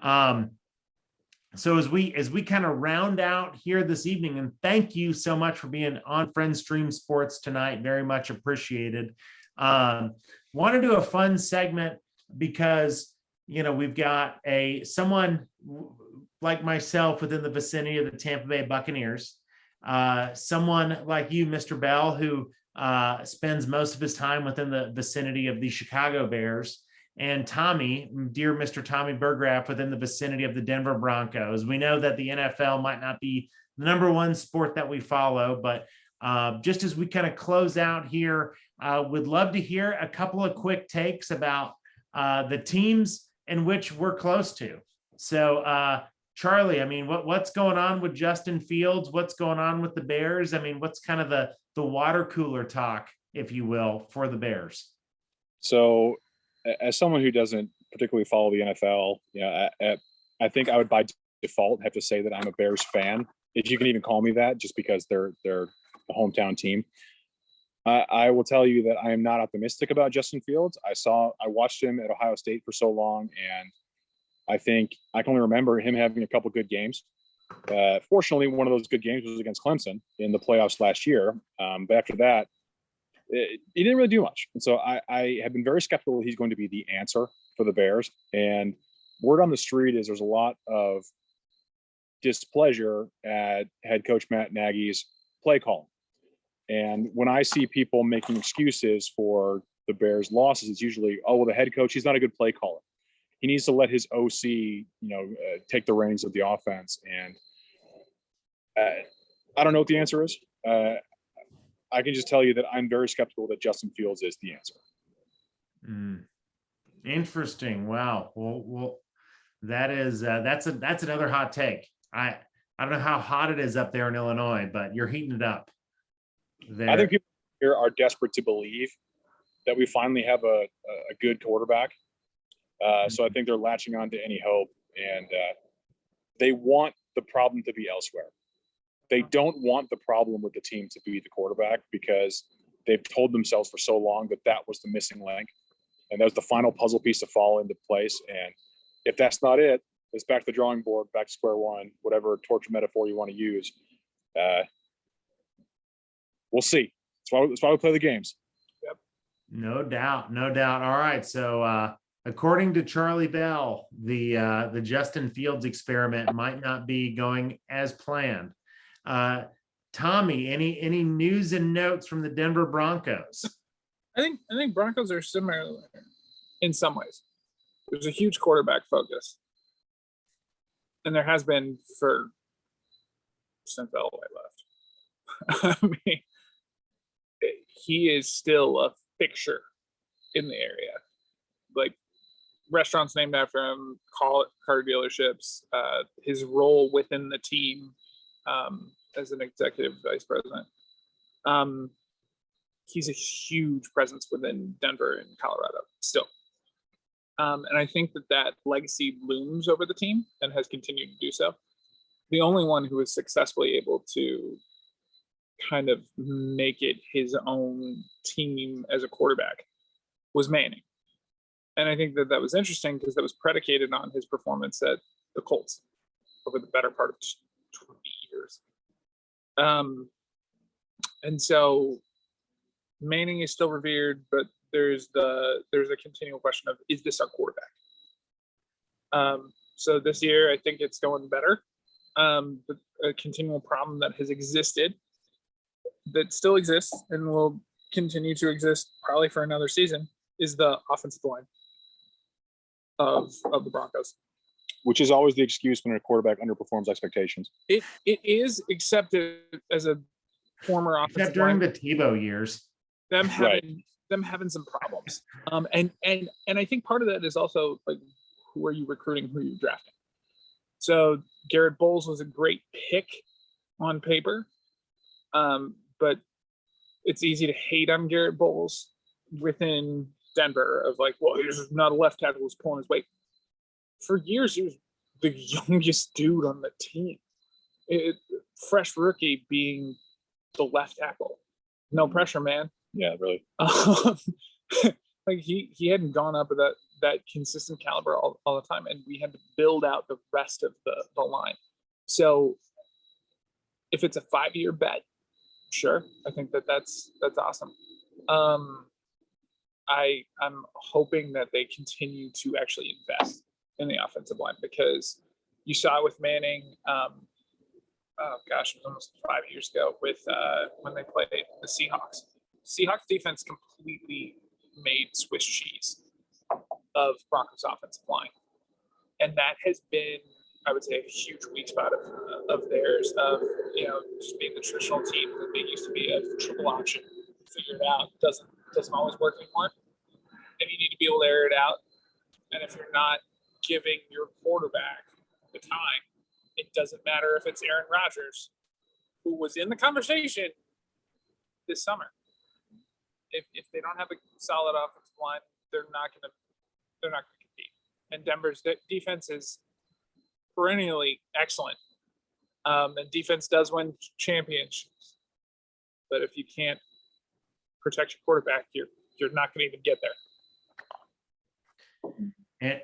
So as we kind of round out here this evening, and thank you so much for being on Friends Stream Sports tonight, very much appreciated. Want to do a fun segment because we've got someone like myself within the vicinity of the Tampa Bay Buccaneers, someone like you, Mr. Bell, who spends most of his time within the vicinity of the Chicago Bears, and Tommy, dear Mr. Tommy Burgraff, within the vicinity of the Denver Broncos. We know that the NFL might not be the number one sport that we follow, but just as we kind of close out here, would love to hear a couple of quick takes about the teams in which we're close to. So, Charlie, I mean, what's going on with Justin Fields? What's going on with the Bears? I mean, what's kind of the water cooler talk, if you will, for the Bears? So, as someone who doesn't particularly follow the NFL, I think I would by default have to say that I'm a Bears fan. If you can even call me that, just because they're the hometown team. I will tell you that I am not optimistic about Justin Fields. I watched him at Ohio State for so long, and I think I can only remember him having a couple good games. Fortunately, one of those good games was against Clemson in the playoffs last year. But after that, he didn't really do much. And so I have been very skeptical that he's going to be the answer for the Bears. And word on the street is there's a lot of displeasure at head coach Matt Nagy's play calling. And when I see people making excuses for the Bears' losses, it's usually, oh, well, the head coach, he's not a good play caller. He needs to let his OC, take the reins of the offense. And I don't know what the answer is. I can just tell you that I'm very skeptical that Justin Fields is the answer. Interesting. Wow. Well, that's another hot take. I don't know how hot it is up there in Illinois, but you're heating it up there. I think people here are desperate to believe that we finally have a good quarterback. So I think they're latching on to any hope, and they want the problem to be elsewhere. They don't want the problem with the team to be the quarterback, because they've told themselves for so long that that was the missing link, and that was the final puzzle piece to fall into place. And if that's not it, it's back to the drawing board, back to square one, whatever torture metaphor you want to use. We'll see. That's why we play the games. Yep. No doubt. All right. So according to Charlie Bell, the Justin Fields experiment might not be going as planned. Tommy, any news and notes from the Denver Broncos? I think Broncos are similar in some ways. There's a huge quarterback focus, and there has been since Elway left. I mean, he is still a fixture in the area. Like, restaurants named after him, car dealerships, his role within the team as an executive vice president. He's a huge presence within Denver and Colorado still. And I think that legacy looms over the team and has continued to do so. The only one who was successfully able to kind of make it his own team as a quarterback was Manning. And I think that was interesting because that was predicated on his performance at the Colts over the better part of 20 years. And so Manning is still revered, but there's a continual question of, is this our quarterback? So this year, I think it's going better. But a continual problem that has existed, that still exists and will continue to exist probably for another season, is the offensive line of the Broncos. Which is always the excuse when a quarterback underperforms expectations. It is accepted as a former offensive Except during line. the Tebow years. Them having some problems. And I think part of that is also, like, who are you recruiting, who are you drafting? So Garrett Bowles was a great pick on paper, but it's easy to hate on Garrett Bowles within Denver of like, well, he's not a left tackle who's pulling his weight. For years, he was the youngest dude on the team. Fresh rookie being the left tackle. No pressure, man. Yeah, really. Like he hadn't gone up that consistent caliber all the time, and we had to build out the rest of the line. So if it's a 5-year bet, sure, I think that's awesome. I'm hoping that they continue to actually invest in the offensive line, because you saw with Manning, oh gosh, it was almost 5 years ago with when they played the Seahawks. Seahawks defense completely made Swiss cheese of Broncos offensive line, and that has been, I would say, a huge weak spot of theirs, of just being the traditional team that they used to be, a triple option, figure it out, doesn't always work anymore, and you need to be able to air it out. And if you're not giving your quarterback the time, it doesn't matter if it's Aaron Rodgers, who was in the conversation this summer. If they don't have a solid offensive line, they're not going to compete. And Denver's defense is perennially excellent, and defense does win championships. But if you can't protect your quarterback, you're not going to even get there.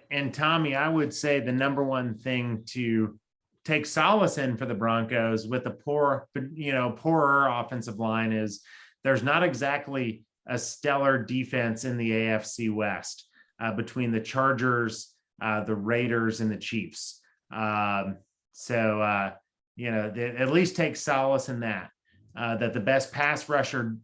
And Tommy, I would say the number one thing to take solace in for the Broncos with the poorer offensive line is there's not exactly a stellar defense in the AFC West between the Chargers, the Raiders, and the Chiefs. So at least take solace in that the best pass rusher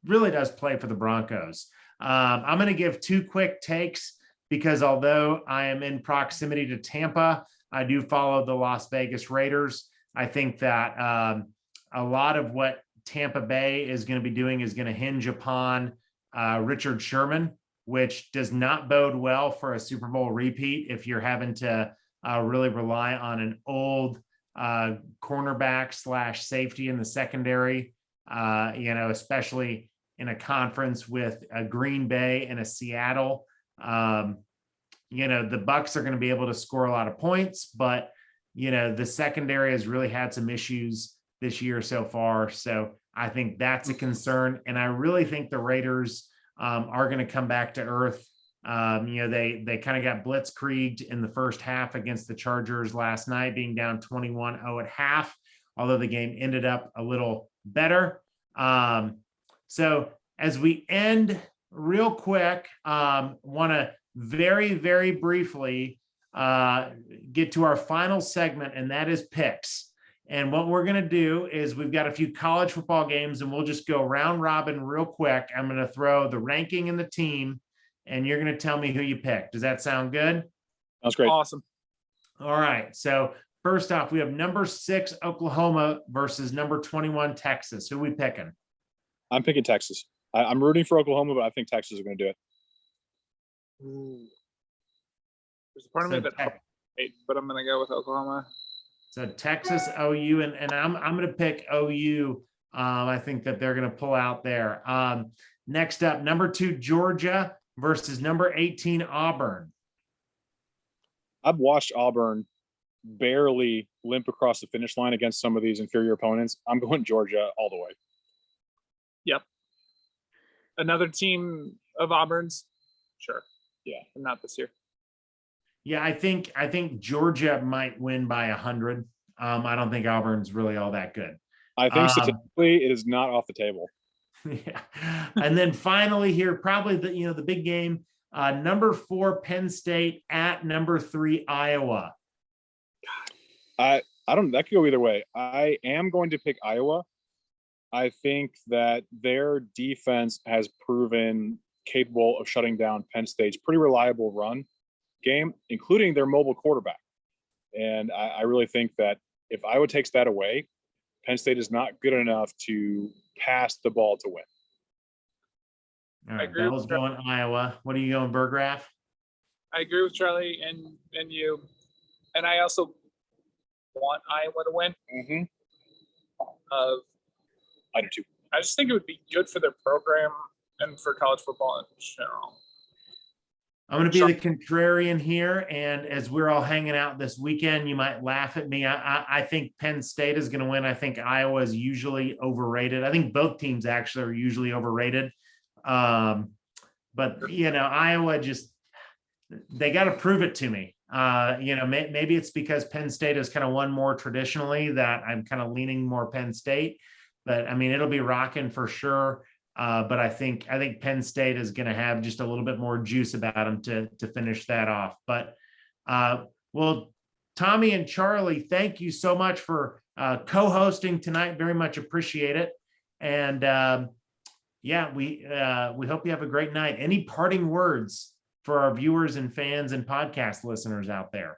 really does play for the Broncos. I'm going to give two quick takes, because although I am in proximity to Tampa, I do follow the Las Vegas Raiders. I think that a lot of what Tampa Bay is going to be doing is going to hinge upon Richard Sherman, which does not bode well for a Super Bowl repeat if you're having to really rely on an old cornerback / safety in the secondary, especially in a conference with a Green Bay and a Seattle. The Bucs are going to be able to score a lot of points, but the secondary has really had some issues this year so far. So I think that's a concern. And I really think the Raiders are going to come back to earth. They kind of got blitzkrieged in the first half against the Chargers last night, being down 21-0 at half, although the game ended up a little better. So as we end real quick, want to very, very briefly get to our final segment, and that is picks. And what we're going to do is we've got a few college football games, and we'll just go round robin real quick. I'm going to throw the ranking and the team, and you're going to tell me who you pick. Does that sound good? Sounds great. Awesome. All right. So first off, we have number 6 Oklahoma versus number 21 Texas. Who are we picking? I'm picking Texas. I'm rooting for Oklahoma, but I think Texas is going to do it. Ooh. There's a part of me that but I'm going to go with Oklahoma. So Texas, OU, and I'm going to pick OU. I think that they're going to pull out there. Next up, number 2 Georgia versus number 18 Auburn. I've watched Auburn barely limp across the finish line against some of these inferior opponents. I'm going Georgia all the way. Yep. Another team of Auburn's? Sure. Yeah, not this year. Yeah, I think Georgia might win by 100. I don't think Auburn's really all that good. I think statistically it is not off the table. Yeah. And then finally here, probably the big game, number 4 Penn State at number 3 Iowa. That could go either way. I am going to pick Iowa. I think that their defense has proven capable of shutting down Penn State's pretty reliable run game, including their mobile quarterback. And I really think that if Iowa takes that away, Penn State is not good enough to pass the ball to win. All right, Bell's going Iowa. What are you going, Burgraff? I agree with Charlie and you. And I also want Iowa to win. Mm-hmm. I do too. I just think it would be good for their program and for college football in general. I'm going to be the contrarian here, and as we're all hanging out this weekend, you might laugh at me. I think Penn State is going to win. I think Iowa is usually overrated. I think both teams actually are usually overrated. But Iowa just they got to prove it to me. Maybe it's because Penn State has kind of won more traditionally that I'm kind of leaning more Penn State, but I mean, it'll be rocking for sure. But I think Penn State is going to have just a little bit more juice about them to finish that off. But well, Tommy and Charlie, thank you so much for co-hosting tonight. Very much appreciate it. And we hope you have a great night. Any parting words for our viewers and fans and podcast listeners out there?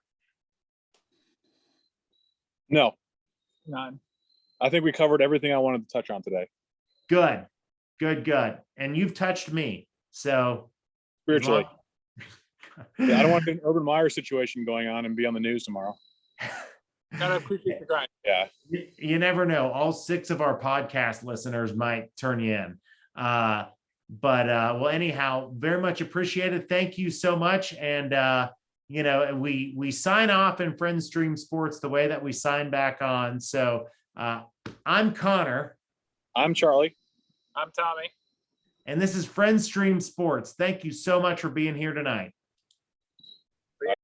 No, None. I think we covered everything I wanted to touch on today. Good. And you've touched me. So Spiritually. Yeah, I don't want to get an Urban Meyer situation going on and be on the news tomorrow. Gotta appreciate the grind. Yeah. You never know. All 6 of our podcast listeners might turn you in. Well, anyhow, very much appreciated. Thank you so much. And we sign off in Friends Stream Sports the way that we sign back on. So I'm Connor. I'm Charlie. I'm Tommy. And this is Friends Stream Sports. Thank you so much for being here tonight.